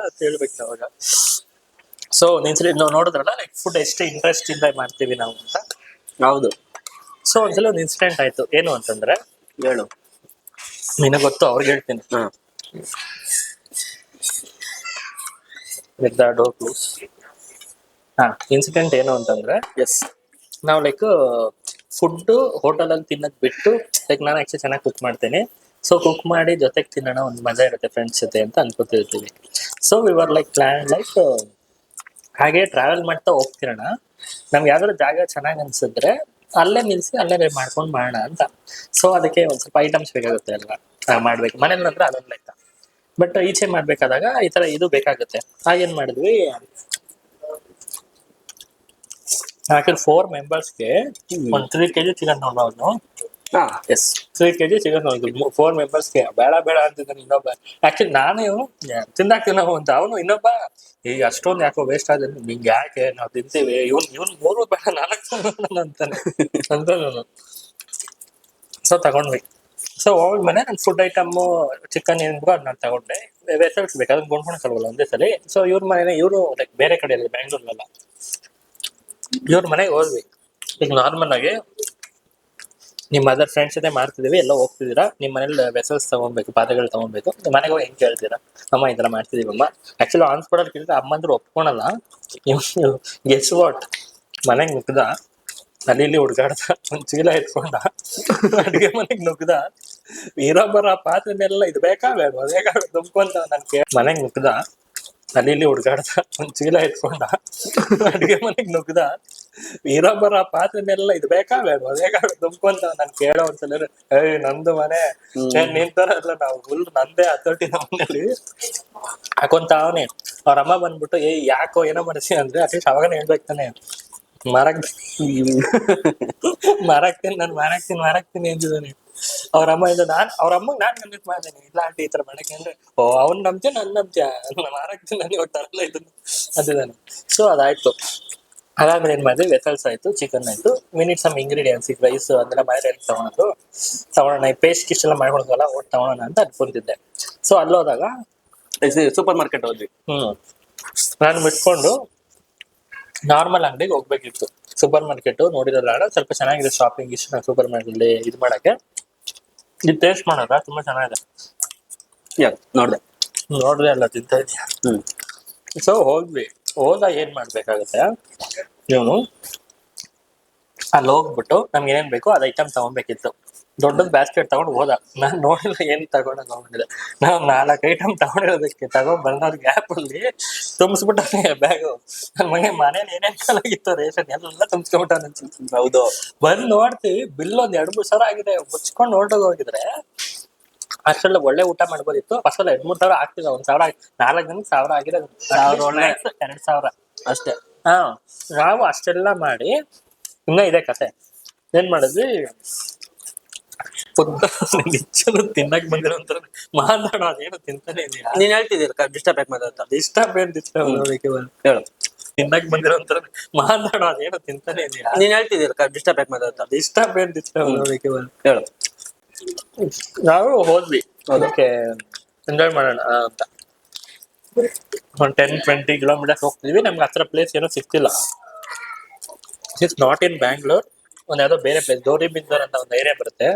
ಅಂತ ಹೇಳ್ಬೇಕು ನಾವಾಗ. ಸೊ ಒಂದ್ಸಲಿ ನಾವು ನೋಡಿದ್ರಲ್ಲ ಲೈಕ್ ಫುಡ್ ಎಷ್ಟು ಇಂಟ್ರೆಸ್ಟ್ ಇಂದ ಮಾಡ್ತೀವಿ ನಾವು ಅಂತ. ಹೌದು. ಸೊ ಒಂದ್ಸಲ ಒಂದು ಇನ್ಸಿಡೆಂಟ್ ಆಯ್ತು. ಏನು ಅಂತಂದ್ರೆ, ಹೇಳು. ನಿನಗೆ ಗೊತ್ತು, ಅವ್ರಿಗೆ ಹೇಳ್ತೀನಿ. With the door close. Incident ಏನು ಅಂತಂದ್ರೆ, ಎಸ್, ನಾವು ಲೈಕ್ ಫುಡ್ ಹೋಟೆಲ್ ಅಲ್ಲಿ ತಿನ್ನೋದ್ ಬಿಟ್ಟು, ಲೈಕ್ ನಾನು ಆಕ್ಚುಲಿ ಚೆನ್ನಾಗಿ ಕುಕ್ ಮಾಡ್ತೀನಿ. ಸೊ ಕುಕ್ ಮಾಡಿ ಜೊತೆಗೆ ತಿನ್ನೋಣ, ಒಂದು ಮಜಾ ಇರುತ್ತೆ ಫ್ರೆಂಡ್ಸ್ ಜೊತೆ ಅಂತ ಅನ್ಕೋತಿರ್ತೀವಿ. ಸೊ ವಿವರ್ ಲೈಕ್ ಪ್ಲಾನ್ ಲೈಕ್ ಹಾಗೆ ಟ್ರಾವೆಲ್ ಮಾಡ್ತಾ ಹೋಗ್ತಿರೋಣ. ನಮ್ಗೆ ಯಾವ್ದಾದ್ರು ಜಾಗ ಚೆನ್ನಾಗಿ ಅನ್ಸಿದ್ರೆ ಅಲ್ಲೇ ನಿಲ್ಸಿ ಅಲ್ಲೇ ಮಾಡ್ಕೊಂಡು ಮಾಡೋಣ ಅಂತ. ಸೊ ಅದಕ್ಕೆ ಒಂದ್ ಸ್ವಲ್ಪ ಐಟಮ್ಸ್ ಬೇಕಾಗುತ್ತೆ ಅಲ್ವಾ, ಮಾಡ್ಬೇಕು. ಮನೇಲಿ ಅಂದ್ರೆ ಅದೊಂದು ಲೆಕ್ಕ, ಬಟ್ ಈಚೆ ಮಾಡ್ಬೇಕಾದಾಗ ಈ ತರ ಇದು ಬೇಕಾಗುತ್ತೆ. ಏನ್ ಮಾಡಿದ್ವಿ, ಯಾಕಂದ್ರೆ 4 ಮೆಂಬರ್ಸ್ಗೆ ಒಂದು 3 kg ಚಿಕನ್ ತಗೊಂಡು, ಎಸ್ 3 kg ಚಿಕನ್ ತಗೊಂಡು 4 ಮೆಂಬರ್ಸ್ಗೆ ಬೇಡ ಅಂತಿದ್ದಾನೆ ಇನ್ನೊಬ್ಬ. ಆಕ್ಚುಲಿ ನಾನು ತಿಂದಾಕ್ತೀವಿ ನಾವು ಅಂತ, ಅವನು ಇನ್ನೊಬ್ಬ ಈಗ ಅಷ್ಟೊಂದು ಯಾಕೋ ವೇಸ್ಟ್ ಆದ್ರೆ ನಿಂಗೆ ಯಾಕೆ ನಾವು ತಿಂತೀವಿ, ಇವ್ನು 3 ಬೇಡ 4 ಅಂತಾನೆ ಅಂತ ನಾನು. ಸೊ ತಗೊಂಡ್ವಿ. ಸೊ ಹೋಗ್ಮೇಲೆ ನಾನು ಫುಡ್ ಐಟಮ್ ಚಿಕನ್ ಏನ್ಗೋ ಅದ್ ನಾನು ತಗೊಂಡೆ. ವೆಸಲ್ಸ್ ಬೇಕು, ಅದನ್ನ ಕೊಂಡ್ಕೊಳಕ್ಕಾಗಲ್ಲ ಒಂದೇ ಸಲ. ಸೊ ಇವ್ರ ಮನೆ ಇವರು ಲೈಕ್ ಬೇರೆ ಕಡೆಯಲ್ಲಿ ಬ್ಯಾಂಗ್ಳೂರ್ನಲ್ಲ, ಇವ್ರ ಮನೆಗೆ ಹೋದ್ವಿ. ಈಗ ನಾರ್ಮಲ್ ಆಗಿ ನಿಮ್ಮ ಅದರ್ ಫ್ರೆಂಡ್ಸ್ ಜೊತೆ ಮಾಡ್ತಿದೀವಿ, ಎಲ್ಲ ಹೋಗ್ತಿದ್ದೀರಾ, ನಿಮ್ಮ ಮನೇಲಿ ವೆಸಲ್ಸ್ ತಗೊಬೇಕು, ಪಾತ್ರೆಗಳು ತಗೊಬೇಕು. ಮನೆಗೆ ಹೋಗಿ ಹೆಂಗ್ ಕೇಳ್ತೀರಾ, ಅಮ್ಮ ಈ ತರ ಮಾಡ್ತಿದೀವಿ ಅಮ್ಮ. ಆಕ್ಚುಲಿ ಆನ್ ಸ್ಪಾಟ್ ಕೇಳಿದ್ರೆ ಅಮ್ಮಂದ್ರು ಒಪ್ಕೊಳಲ್ಲ. ಗೆಸ್ ವಾಟ್, ಮನೆಗೆ ನುಗ್ದ, ಅಲ್ಲಿ ಇಲ್ಲಿ ಹುಡ್ಗಾಡ್ದ, ಒಂದ್ ಚೀಲ ಎತ್ಕೊಂಡ, ಅಡ್ಗೆ ಮನೆಗ್ ನುಗ್ದ, ಇರೋಬ್ಬರ ಪಾತ್ರೆನೆಲ್ಲ ಇದು ಬೇಕಾ ತುಂಬ್ಕೊಂತ ನನ್ ಮನೆಗ್ ನುಗ್ದ, ಅಲ್ಲಿ ಇಲ್ಲಿ ಹುಡ್ಗಾಡ್ದ, ಒಂದ್ ಚೀಲ ಎತ್ಕೊಂಡ, ಅಡ್ಗೆ ಮನೆಗ್ ನುಗ್ದ, ಇರೋಬ್ಬರ ಪಾತ್ರೆನೆಲ್ಲ ಇದು ಬೇಕಾ ಬೇಡ ತುಂಬ್ಕೊಂತ ನಾನ್ ಕೇಳೋ ಒಂದ್ಸಲ ನಂದು ಮನೆ ನಿನ್ ತರ ಅಲ್ಲ ನಾವು ಫುಲ್ ನಂದೇ ಹತೋಟಿ ನಮ್ಮ ಮನೇಲಿ ಹಾಕೊಂತಾವನೆ. ಅವ್ರ ಅಮ್ಮ ಬಂದ್ಬಿಟ್ಟು ಯಾಕೋ ಏನೋ ಮಾಡಿಸಿ ಅಂದ್ರೆ ಅಟ್ಲೀಸ್ಟ್ ಅವಾಗನೇ ಹೇಳ್ಬೇಕು ತಾನೆ ಮಾರಾಕ್ ಮಾರಾಕ್ತೀನಿ ಅಂದಿದ್ದಾನೆ. ಅವ್ರ ಅಮ್ಮ ಇಂದ ಅವ್ರ ಅಮ್ಮಗ್ ನಾನ್ ಕನ್ವಿನ್ಸ್ ಮಾಡ್ದೇನೆ ಇಲ್ಲ ಆಂಟಿ ಈ ತರ ಮಾಡಕ್ಕೆ ಅಂದ್ರೆ ಅವ್ನ್ ನಂಬ್ತೀಯ ನನ್ ನಂಬ್ತೀಯ ಮಾರಾಕ್ತೀನಿ ನನಗೆ ಒಟ್ಟಾರಲ್ಲ ಇದನ್ನ ಅಂದಿದ್ದಾನೆ. ಸೊ ಅದಾಯ್ತು. ಅದಾದ್ಮೇಲೆ ಏನ್ ಮಾಡಿದ್ವಿ, ವೆಸಲ್ಸ್ ಆಯ್ತು, ಚಿಕನ್ ಆಯ್ತು, ಮಿನಿಟ್ ಸಮ್ ಇಂಗ್ರೀಡಿಯೆಂಟ್ಸ್ ಈಗ ರೈಸ್ ಅದೆಲ್ಲ ಮನೇಲಿ ತಗೊಳೋಣ ಪೇಸ್ಟ್ ಇಷ್ಟೆಲ್ಲ ಮಾಡ್ಕೊಳಲ್ಲ ಒಟ್ಟು ತಗೊಳೋಣ ಅಂತ ಅನ್ಕೊಂತಿದ್ದೆ. ಸೊ ಅಲ್ಲೋದಾಗ ಸೂಪರ್ ಮಾರ್ಕೆಟ್ ಹೋದ್ವಿ. ನಾನು ಬಿಟ್ಕೊಂಡು ನಾರ್ಮಲ್ ಅಂಗಡಿಗೆ ಹೋಗ್ಬೇಕಿತ್ತು. ಸೂಪರ್ ಮಾರ್ಕೆಟ್ ನೋಡಿರಲ್ಲ ಸ್ವಲ್ಪ ಚೆನ್ನಾಗಿದೆ ಶಾಪಿಂಗ್ ಇಷ್ಟು ನಾನು ಸೂಪರ್ ಮಾರ್ಕೆಟ್ ಇದು ಮಾಡಕ್ಕೆ. ಇದು ಟೇಸ್ಟ್ ಮಾಡೋದ ತುಂಬಾ ಚೆನ್ನಾಗಿದೆ. ನೋಡ್ದೆ ಅಲ್ಲ ತಿಂತಾ ಇದೆಯಾ. ಸೊ ಹೋದಾಗ ಏನ್ ಮಾಡ್ಬೇಕಾಗತ್ತೆ, ಇವನು ಅಲ್ಲಿ ಹೋಗ್ಬಿಟ್ಟು ನಮ್ಗೆ ಏನೇನ್ ಬೇಕು ಅದ್ ಐಟಮ್ ತಗೊಬೇಕಿತ್ತು. ದೊಡ್ಡದ್ ಬ್ಯಾಸ್ಕೆಟ್ ತಗೊಂಡು ಹೋದ. ನಾನ್ ನೋಡಿಲ್ಲ ಏನ್ ತಗೊಂಡಿಲ್ಲ. ನಾವ್ 4 ಐಟಮ್ ತಗೊಂಡಿರೋದಕ್ಕೆ ತಗೊಂಡ್ ಬಂದವ್ರ ಗ್ಯಾಪ್ ಅಲ್ಲಿ ತುಂಬಿಸ್ಬಿಟ್ಟಾನೆ ಬ್ಯಾಗು. ನನ್ ಮನೇಲಿ ಏನೇನ್ ಕಾಲಾಗಿತ್ತು ರೇಷನ್ ಎಲ್ಲ ತುಂಬಿಸ್ಕೊಂಡ್ಬಿಟ್ಟ. ಹೌದು. ಬಂದ್ ನೋಡ್ತೀವಿ ಬಿಲ್ ಒಂದ್ 2-3 ಸಾವಿರ ಆಗಿದೆ. ಮುಚ್ಕೊಂಡ್ ಹೋಗಿದ್ರೆ ಅಷ್ಟೆಲ್ಲ ಒಳ್ಳೆ ಊಟ ಮಾಡ್ಬೋದಿತ್ತು. ಫಸ್ಟ್ 2-3 ಸಾವಿರ ಆಗ್ತಿಲ್ಲ. 1,000 4 ಜನಕ್ಕೆ 1,000 ಆಗಿದೆ. 2,000 ಅಷ್ಟೇ. ನಾವು ಅಷ್ಟೆಲ್ಲ ಮಾಡಿ ಇನ್ನ ಇದೆ ಕತೆ. ಏನ್ ಮಾಡಿದ್ವಿ, ನಿಜನು ತಿನ್ನಕ್ ಬಂದಿರೋ ಒಂಥರ ಮಾತಾಡೋ ಅದೇನೋ ತಿಂತಾನೆ ಇದೆಯಾ. ನೀನ್ ಹೇಳ್ತಿದ್ದೀರ ಡಿಸ್ಟರ್ಬ್ ಯಾಕೆ ಮಾತಾಡ್ತಾ? ಡಿಸ್ಟರ್ಬ್ ಹೇಳು. ತಿನ್ನಕ್ ಬಂದಿರೋ ಒಂಥರ ಮಾತಾಡೋ ಅದೇನೋ ತಿಂತಾನೆ ಇದೆಯಾ. ನೀನ್ ಹೇಳ್ತಿದ್ದೀರ ಡಿಸ್ಟರ್ಬ್ ಯಾಕೆ ಮಾತಾಡ್ತಾ? ಡಿಸ್ಟರ್ಬ್ ಹೇಳು. ನಾವು ಹೋದ್ವಿ ಅದಕ್ಕೆ ಎಂಜಾಯ್ ಮಾಡೋಣ ಅಂತ. ಒಂದ್ 10-20 ಕಿಲೋಮೀಟರ್ಸ್ ಹೋಗ್ತಿದ್ವಿ. ನಮ್ಗೆ ಹತ್ರ ಪ್ಲೇಸ್ ಏನೋ ಸಿಕ್ತಿಲ್ಲ. ಇಟ್ಸ್ ನಾಟ್ ಇನ್ ಬ್ಯಾಂಗ್ಳೂರ್, ಒಂದ್ ಯಾವ್ದೋ ಬೇರೆ ಪ್ಲೇಸ್, ಗೌರಿಬಿದನೂರ್ ಅಂತ ಒಂದು ಏರಿಯಾ ಬರುತ್ತೆ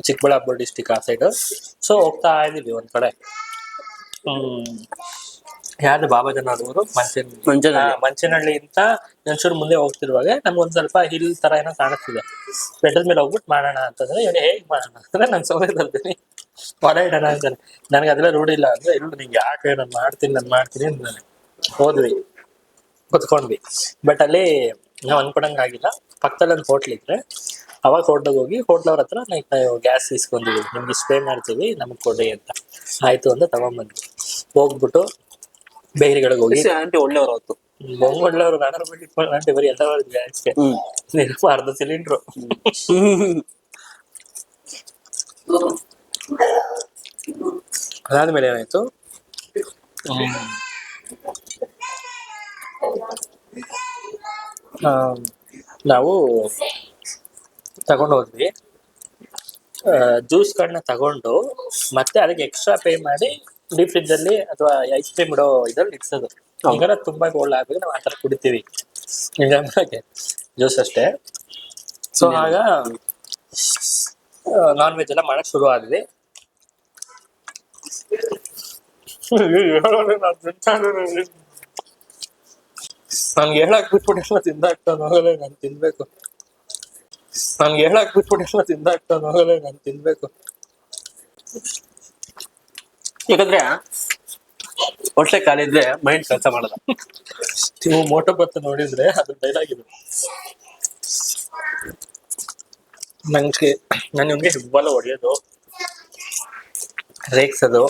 ಚಿಕ್ಕಬಳ್ಳಾಪುರ ಡಿಸ್ಟಿಕ್ ಆ ಸೈಡ್. ಸೊ ಹೋಗ್ತಾ ಇದೀವಿ ಒಂದ್ ಕಡೆ. ಯಾವ್ದು ಬಾಬಾಜನವರು ಮಂಚನಹಳ್ಳಿ ಅಂತ ಒಂಚೂರು ಮುಂದೆ ಹೋಗ್ತಿರುವಾಗ ನಮ್ಗೊಂದ್ ಸ್ವಲ್ಪ ಹಿಲ್ ತರ ಏನೋ ಕಾಣಿಸ್ತಿದೆ. ಬೆಟ್ಟದ ಮೇಲೆ ಹೋಗ್ಬಿಟ್ಟು ಮಾಡೋಣ ಅಂತಂದ್ರೆ ಇವ್ನು ಹೇಗ್ ಮಾಡೋಣ ಅಂದ್ರೆ ನಾನು ಸೌದೆ ತರ್ತೀನಿ ಹೊರ ಇಡೋಣ ಅಂತಾನೆ. ನನಗೆ ಅದೆಲ್ಲ ರೂಢಿ ಇಲ್ಲ ಅಂದ್ರೆ ಇಲ್ಲ ನಿಂಗೆ ಯಾಕೆ ನಾನು ಮಾಡ್ತೀನಿ ಅಂತಾನೆ. ಹೋದ್ವಿ, ಕುತ್ಕೊಂಡ್ವಿ. ಬಟ್ ಅಲ್ಲಿ ನಾವ್ ಅನ್ಕೊಡಂಗ್ ಆಗಿಲ್ಲ. ಪಕ್ಕದಲ್ಲಿ ಒಂದು ಹೋಟ್ಲ್ ಇದ್ರೆ ಅವಾಗ ಹೋಗಿ ಹೋಟ್ಲವ್ರ ಹತ್ರ ನಾವು ಗ್ಯಾಸ್ ಇಸ್ಕೊಂಡಿದ್ವಿ, ನಿಮ್ಗೆ ಇಷ್ಟು ಪೇ ಮಾಡ್ತೀವಿ ನಮಗ್ ಕೊಡಿ ಅಂತ. ಆಯ್ತು ಅಂತ ತಗೊಂಡ್ಬಂದ್ವಿ. ಹೋಗ್ಬಿಟ್ಟು ಬೇಕರಿಗಳಿಗೆ ಹೋಗಿ ಆಂಟಿ ಒಳ್ಳೆಯವರು ಅವತ್ತು ಒಳ್ಳೆಯವರು 400 ರೂಪಾಯಿ ಇಟ್ಕೊಂಡು ಆಂಟಿ ಬರೀ ಎಲ್ಲ ಗ್ಯಾಸ್ಗೆ ಅರ್ಧ ಸಿಲಿಂಡ್ರು. ಅದಾದ್ಮೇಲೆ ಏನಾಯ್ತು, ನಾವು ತಗೊಂಡು ಹೋದ್ವಿ. ಜ್ಯೂಸ್ಗಳನ್ನ ತಗೊಂಡು ಮತ್ತೆ ಅದಕ್ಕೆ ಎಕ್ಸ್ಟ್ರಾ ಪೇ ಮಾಡಿ ಡೀಪ್ ಫ್ರಿಜ್ ಅಲ್ಲಿ ಅಥವಾ ಐಸ್ ಕ್ರೀಮ್ ಇಡೋ ಇದ್ರಲ್ಲಿ ಇಡ್ಸೋದು. ಈಗೆಲ್ಲ ತುಂಬಾ ಗೋಲ್ಡ್ ಆಗಿದೆ, ನಾವು ಆತರ ಕುಡಿತೀವಿ ಜ್ಯೂಸ್ ಅಷ್ಟೇ. ಸೊ ಆಗ ನಾನ್ ವೆಜ್ ಎಲ್ಲ ಮಾಡಕ್ ಶುರು ಆದ್ವಿ. ನನ್ಗೆ ಹೇಳಕ್ ಬಿಟ್ಬಿಟ್ಟಿಲ್ಲ ತಿಂದಾಗ್ತಾನ ಹೋಗಲೇ ನಾನು ತಿನ್ಬೇಕು. ಯಾಕಂದ್ರೆ ಹೊಟ್ಟೆ ಖಾಲಿದ್ರೆ ಮೈಂಡ್ ಕೆಲಸ ಮಾಡಲ್ಲ. ನೀವು ಮೋಟೋ ಬತ್ತ ನೋಡಿದ್ರೆ ಅದು ಡೈಲಾಗ್ ಇದು. ನಾನು ಇವ್ನಿಗೆ ಹಿಬ್ಬಲ್ಲ ಹೊಡೆಯೋದು, ರೇಗ್ಸೋದು,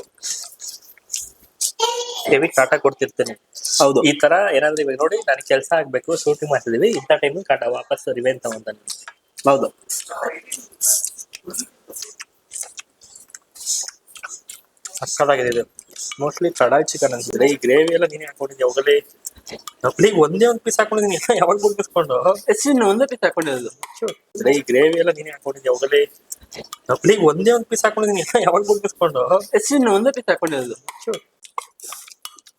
ಹೆವಿ ಕಾಟ ಕೊಡ್ತಿರ್ತೇನೆ. ಹೌದು. ಈ ತರ ಏನಾದ್ರು ಇವಾಗ ನೋಡಿ ನನಗೆ ಕೆಲಸ ಆಗ್ಬೇಕು, ಶೂಟಿಂಗ್ ಮಾಡ್ತಿದೀವಿ, ಇಂಥ ಟೈಮ್ ಕಾಟ ವಾಪಸ್ ರಿವೆಂಜ್ ತಗೊಂತಾನೆ. ಹೌದು. ಸಕ್ಕತ್ತಾಗಿದೆ ಇದು. ಮೋಸ್ಟ್ಲಿ ಕಡಾಯಿ ಚಿಕನ್ ಅನ್ಸಿದ್ರೆ. ಈ ಗ್ರೇವಿ ಎಲ್ಲ ನೀನೇ ಹಾಕೊಂಡಿದ್ದೆ ಹೋಗಲೇ. ನಪ್ಲಿಗೆ ಒಂದೇ ಒಂದು ಪೀಸ್ ಹಾಕೊಂಡಿದೀನಿ, ಯಾವಾಗ ಮುಗಿಸ್ಕೊಂಡು ಒಂದೇ ಪೀಸ್ ಹಾಕೊಂಡಿರೋದು. ಈ ಗ್ರೇವಿ ಎಲ್ಲ ನೀನೇ ಹಾಕೊಂಡಿದ್ದೆ ಹೋಗಲೇ. ನಪ್ಲಿಗೆ ಒಂದೇ ಒಂದು ಪೀಸ್ ಹಾಕೊಂಡಿದೀನಿ, ಯಾವಾಗ ಮುಗಿಸ್ಕೊಂಡು ಒಂದೇ ಪೀಸ್ ಹಾಕೊಂಡಿರೋದು.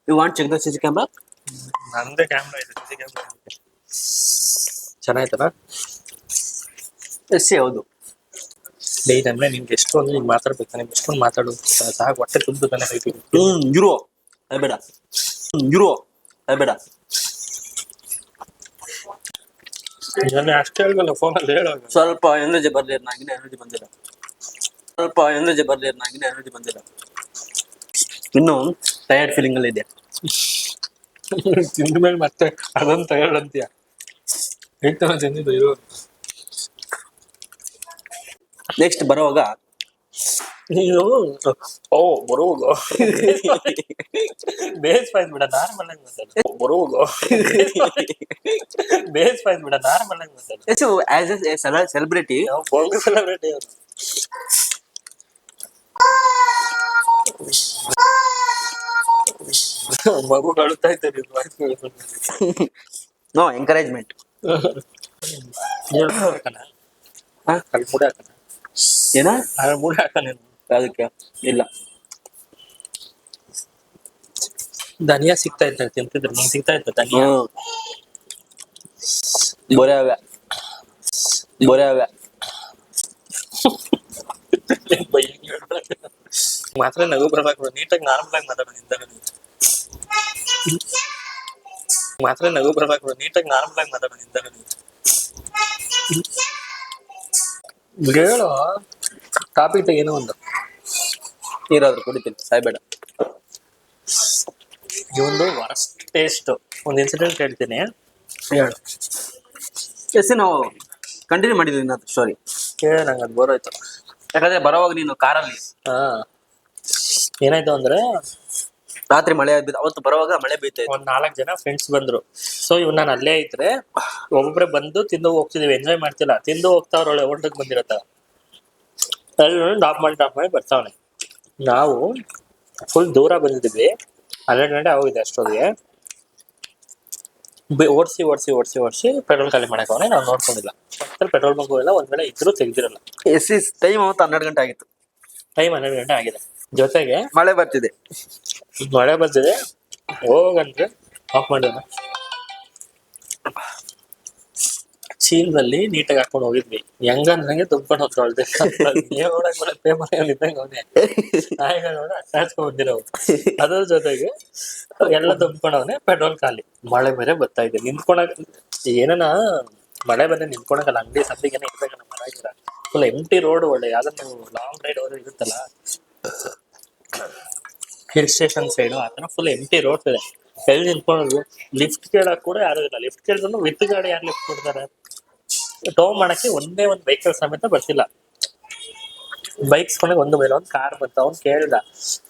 You want check the CC camera? ನಂದೇ ಕ್ಯಾಮ್ರಾ ಇದೆ, ಸಿಸಿ ಕ್ಯಾಮ್ರಾ. ಚೆನ್ನಾಯ್ತಲ್ಲ? ಹೌದು. ಅಂದ್ರೆ ನಿಮ್ಗೆ ಎಷ್ಟೊಂದು ನೀನ್ ಮಾತಾಡ್ಬೇಕು, ನಿಮ್ಗೆ ಎಷ್ಟೊಂದು ಮಾತಾಡೋದು ಸಾಕು, ಹೊಟ್ಟೆ ತುಂಬ ತಾನೆ ಇರೋ ಬೇಡ ಅಷ್ಟೇ ಹೇಳ್ಬಲ್ಲ ಫೋನಲ್ಲಿ ಹೇಳೋ. ಸ್ವಲ್ಪ ಎನರ್ಜಿ ಬರ್ಲಿ ನಾಗಿನ ಎನರ್ಜಿ ಬಂದಿಲ್ಲ. ಇನ್ನು ಟಯರ್ಡ್ ಫೀಲಿಂಗ್ ಅಲ್ಲಿ ಇದೆ. ತಿಂದ ಮೇಲೆ ಮತ್ತೆ ಅದೊಂದು ಟಯರ್ಡ್ ಅಂತೀಯ. ಹೇಳ್ತಾನೆ ತಿಂದಿದ್ದು ಇರು. ನೆಕ್ಸ್ಟ್ ಬರುವಾಗ ನೀನು ಓ ಬರುವಾಗ ಬೇಸ್ ಪಾಯ್ಸ್ ಬಿಡ ನಾರ್ಮಲ್ ಆಗಿ ಮಾತಾಡು. ಬರುವಾಗ ಬೇಸ್ ಪಾಯ್ಸ್ ಬಿಡ ನಾರ್ಮಲ್ ಆಗಿ ಮಾತಾಡು. ಆಸ್ ಎ ಸೆಲೆಬ್ರಿಟಿ ಸೆಲೆಬ್ರಿಟಿ ಅವರು ಮಗು ಕಳುತ್ತಾ ಇದ್ದಾರೆ. No encouragement. ಮೂಡೆ ಹಾಕಣ ಏನ ಮೂಡೆ ಹಾಕಣ ಅದಕ್ಕೆ ಇಲ್ಲ. ಧನಿಯಾ ಸಿಗ್ತಾ ಇತ್ತು ತಿಂತಿದ್ರೆ ನಂಗೆ ಸಿಗ್ತಾ ಇತ್ತು ಧನಿಯಾ. ಬೋರೆ ಅವೆ ಬೋರೆ ಅವೆ ಮಾತ್ರ ನಗು ಬರ್ಬೇಕು. ನೀಟಾಗಿ ನಾರ್ಮಲ್ ಆಗಿ ಮಾತಾಡೋ ನಿಂತ ಮಾತ್ರ ನಗು ಬರ್ಬೇಕು. ನೀಟಾಗಿ ನಾರ್ಮಲ್ ಆಗಿ ಮಾತಾಡೋ ನಿಂತ ಹೇಳು. ಟಾಪಿಕ್ ಏನೋ ಒಂದು ನೀರಾದ್ರು ಕುಡಿತೀನಿ ಸಾಯ್ಬೇಡ. ಇವೊಂದು ವರ್ಸ್ಟ್ ಟೇಸ್ಟ್ ಒಂದು ಇನ್ಸಿಡೆಂಟ್ ಹೇಳ್ತೀನಿ ಹೇಳು. ಎಸ್ ನಾವು ಕಂಟಿನ್ಯೂ ಮಾಡಿದ್ವಿ ಇನ್ನ ಸ್ಟೋರಿ. ನಂಗೆ ಅದು ಬೋರ್ ಆಯ್ತು. ಯಾಕಂದ್ರೆ ಬರೋವಾಗ ನೀನು ಕಾರಲ್ಲಿ ಹಾ ಏನಾಯ್ತು ಅಂದ್ರೆ ರಾತ್ರಿ ಮಳೆ ಆಗ್ಬಿದ್ದು. ಅವತ್ತು ಬರೋವಾಗ ಮಳೆ ಬೀಳ್ತಾ ಇತ್ತು. ಒಂದ್ 4 ಜನ ಫ್ರೆಂಡ್ಸ್ ಬಂದ್ರು. ಸೊ ಇವ್ ನಾನು ಅಲ್ಲೇ ಇದ್ರೆ ಒಬ್ಬೊಬ್ರೆ ಬಂದು ತಿಂದು ಹೋಗ್ತಿದೀವಿ. ಎಂಜಾಯ್ ಮಾಡ್ತಿಲ್ಲ. ತಿಂದು ಹೋಗ್ತಾವ್ರೊಳೆ ಓಲ್ಟಕ್ ಬಂದಿರತ್ತ ಡ್ರಾಪ್ ಮಾಡಿ ಬರ್ತಾವನೆ. ನಾವು ಫುಲ್ ದೂರ ಬಂದಿದ್ವಿ. 12 ಗಂಟೆ ಆಗೋಗಿದೆ ಅಷ್ಟೊತ್ತಿಗೆ. ಓಡಿಸಿ ಪೆಟ್ರೋಲ್ ಖಾಲಿ ಮಾಡಕ್ಕವನೆ. ನಾವು ನೋಡ್ಕೊಂಡಿಲ್ಲ. ಪೆಟ್ರೋಲ್ ಬಂಕ್ ಇಲ್ಲ. ಒಂದ್ ವೇಳೆ ಇದ್ರು ತೆಗ್ದಿರಲ್ಲ. ಟೈಮ್ ಅವತ್ತು 12 ಗಂಟೆ ಆಗಿತ್ತು. ಟೈಮ್ 12 ಗಂಟೆ ಆಗಿದೆ. ಜೊತೆಗೆ ಮಳೆ ಬರ್ತಿದೆ. ಹೋಗಂದ್ರೆ ಆಫ್ ಮಾಡಿದ ಚೀಲದಲ್ಲಿ ನೀಟಾಗಿ ಹಾಕೊಂಡು ಹೋಗಿದ್ವಿ. ಹೆಂಗಂದಂಗೆ ತುಂಬ್ಕೊಂಡು ಹೋಗ್ತಾಳ್ದೆ. ಪೇಪರ್ ಅವನೇ ಆಗ ನೋಡಿ ಅಟ್ಟಾಚ್ಕೊಂಡ್ ಬಂದಿರೋವು. ಅದ್ರ ಜೊತೆಗೆ ಎಲ್ಲ ತುಂಬ್ಕೊಂಡವನೆ. ಪೆಟ್ರೋಲ್ ಖಾಲಿ. ಮಳೆ ಬೇರೆ ಬರ್ತಾ ಇದೆ. ನಿಂತ್ಕೊಳಕ್ ಏನನ ಮಳೆ ಬಂದ್ರೆ ನಿಂತ್ಕೊಳಕಲ್ಲ. ಅಂಗಡಿ ಸದ್ದಿಗೆನೆ ಇರ್ಬೇಕಲ್ಲ. ಮರ ಗಿಡ ಫುಲ್ ಎಂಟಿ ರೋಡ್. ಒಳ್ಳೆ ಯಾವ್ದನ್ನ ನೀವು ಲಾಂಗ್ ರೈಡ್ ಹೋದ್ರೆ ಇರುತ್ತಲ್ಲ ಹಿಲ್ ಸ್ಟೇಷನ್ ಸೈಡ್ ಆತರ ಫುಲ್ ಎಂಟಿ ರೋಡ್ಸ್ ಇದೆ. ಎಲ್ಲಿ ನಿಂತ್ಕೊಳ್ಳೋದು. ಲಿಫ್ಟ್ ಕೇಳಕ್ ಕೂಡ ಯಾರು ಇಲ್ಲ. ಲಿಫ್ಟ್ ಕೇಳಿದ್ರು ವಿತ್ ಗಾಡಿ ಯಾರು ಲಿಫ್ಟ್ ಕೊಡ್ತಾರೆ. ಟೋ ಮಾಡಕ್ಕೆ ಒಂದೇ ಒಂದು ವೆಹಿಕಲ್ ಸಮೇತ ಬರ್ತಿಲ್ಲ. ಬೈಕ್ಸ್ ಕೊಂಡಾಗ ಒಂದು ಮೇಲೆ ಒಂದು ಕಾರ್ ಬಂತ. ಅವ್ನು ಕೇಳ್ದ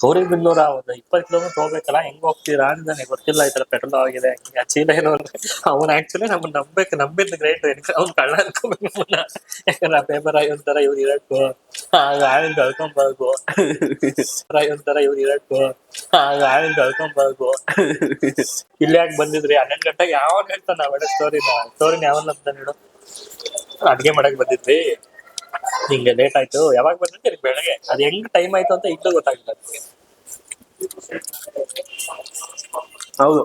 ಅವ್ರಿಗೆ 300 ಒಂದು 20 ಕಿಲೋಮೀಟರ್ ಹೋಗ್ಬೇಕಲ್ಲ ಹೆಂಗ್ ಹೋಗ್ತೀರಾ ಅಂತಾನೆ. ಗೊತ್ತಿಲ್ಲ ಈ ತರ ಪೆಟ್ರೋಲ್ ಆಗಿದೆ ಚೀಲ ಏನು ಅಂದ್ರೆ ಅವ್ನು ಆಕ್ಚುಲಿ ನಮ್ಮನ್ನ ನಂಬಿದ್ ಗ್ರೇಟ್. ಅವ್ನು ಕಳ್ಳ ಅನ್ಕೋಬೇಕು ನಮ್ಮನ್ನ. ಯಾಕಂದ್ರೆ ಆ ಪೇಪರ್ ಆಗಿ ಒಂಥರ ಇವ್ರು ಇರಕ್ಕು ಆಗ ಆವಿಲ್ ಕಳ್ಕೊಂಬರ್ಗು ಒಂಥರ ಇವ್ರು ಇರಕ್ಕು ಆಗ ಆವಿಲ್ ಕಳ್ಕೊಂಬರ್ಗು. ಇಲ್ಲಿ ಯಾಕೆ ಬಂದಿದ್ರಿ 12 ಗಂಟೆಗೆ ಯಾವಾಗ ಹೇಳ್ತಾನ ನಾವೆಲ್ಲ ಸ್ಟೋರಿನ ಯಾವಲ್ಲ ಅಂತ ಹೇಳು. ಅಡ್ಗೆ ಮಾಡಕ್ ಬಂದಿದ್ವಿ ಹಿಂಗೆ ಲೇಟ್ ಆಯ್ತು. ಯಾವಾಗ ಬಂದ್ರೆ ಬೆಳಗ್ಗೆ. ಅದ್ ಹೆಂಗ್ ಟೈಮ್ ಆಯ್ತು ಅಂತ ಇಟ್ಟು ಗೊತ್ತಾಗಿಲ್ಲ ನನಗೆ. ಹೌದು.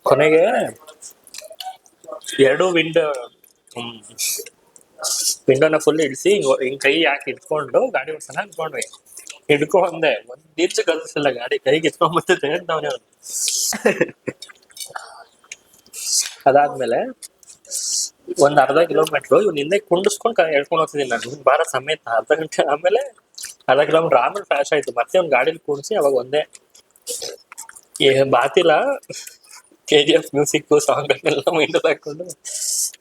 ಕೊನೆಗೆ 2 ವಿಂಡೋನ ಫುಲ್ ಇಳಿಸಿ ಹಿಂಗ್ ಕೈ ಯಾಕೆ ಇಟ್ಕೊಂಡು ಗಾಡಿ ಓಡ್ಸೋಣ ಅನ್ಕೊಂಡ್ವಿ. ಹಿಡ್ಕೊಂಡೆ ಒಂದ್ ಇಂಚ್ ಕಲ್ಸಿಲ್ಲ ಗಾಡಿ. ಕೈಗೆ ಇಟ್ಕೊಂಡ್ ಮತ್ತೆ ತೆಗೆದವನೇ ಅವ್ನು. ಅದಾದ್ಮೇಲೆ ಒಂದ್ ಅರ್ಧ ಕಿಲೋಮೀಟರ್ ಇವ್ನ ಹಿಂದೆ ಕುಂಡಿಸ್ಕೊಂಡ್ ಹೇಳ್ಕೊಂಡ್ ಹೋಗ್ತಿದ್ದೀನಿ ನಾನು. ಬಾರ ಸಮೇತ ಅರ್ಧ ಗಂಟೆ. ಆಮೇಲೆ ಅರ್ಧ ಕಿಲೋಮೀಟರ್ ಆಮೇಲೆ ಫ್ಲಾಶ್ ಆಯ್ತು. ಮತ್ತೆ ಒಂದ್ ಗಾಡಿಲಿ ಕೂಡಿಸಿ ಅವಾಗ ಒಂದೇ ಬಾತಿಲ್ಲ KGF ಮ್ಯೂಸಿಕ್ ಸಾಂಗ್ ಎಲ್ಲ ಮೈಂಡಲ್ಲಿ ಹಾಕೊಂಡು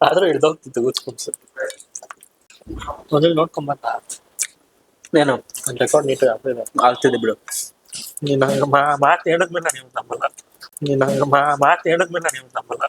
ಆದ್ರೂ ಹಿಡ್ದೋಗ್ತಿತ್ತು ಗುಚ್ಕುಂಸು. ಮೊದಲು ನೋಡ್ಕೊಂಬಂದ ಏನು ಒಂದ್ ರೆಕಾರ್ಡ್ ನೀಟಾಗಿ ಆಗ್ತಿದೆ. ಆಗ್ತಿದೆ ಬಿಡು. ನೀನ್ ಮಾತು ಹೇಳಿದ್ಮೇಲೆ ನೀವು ನಂಬಲ್ಲ.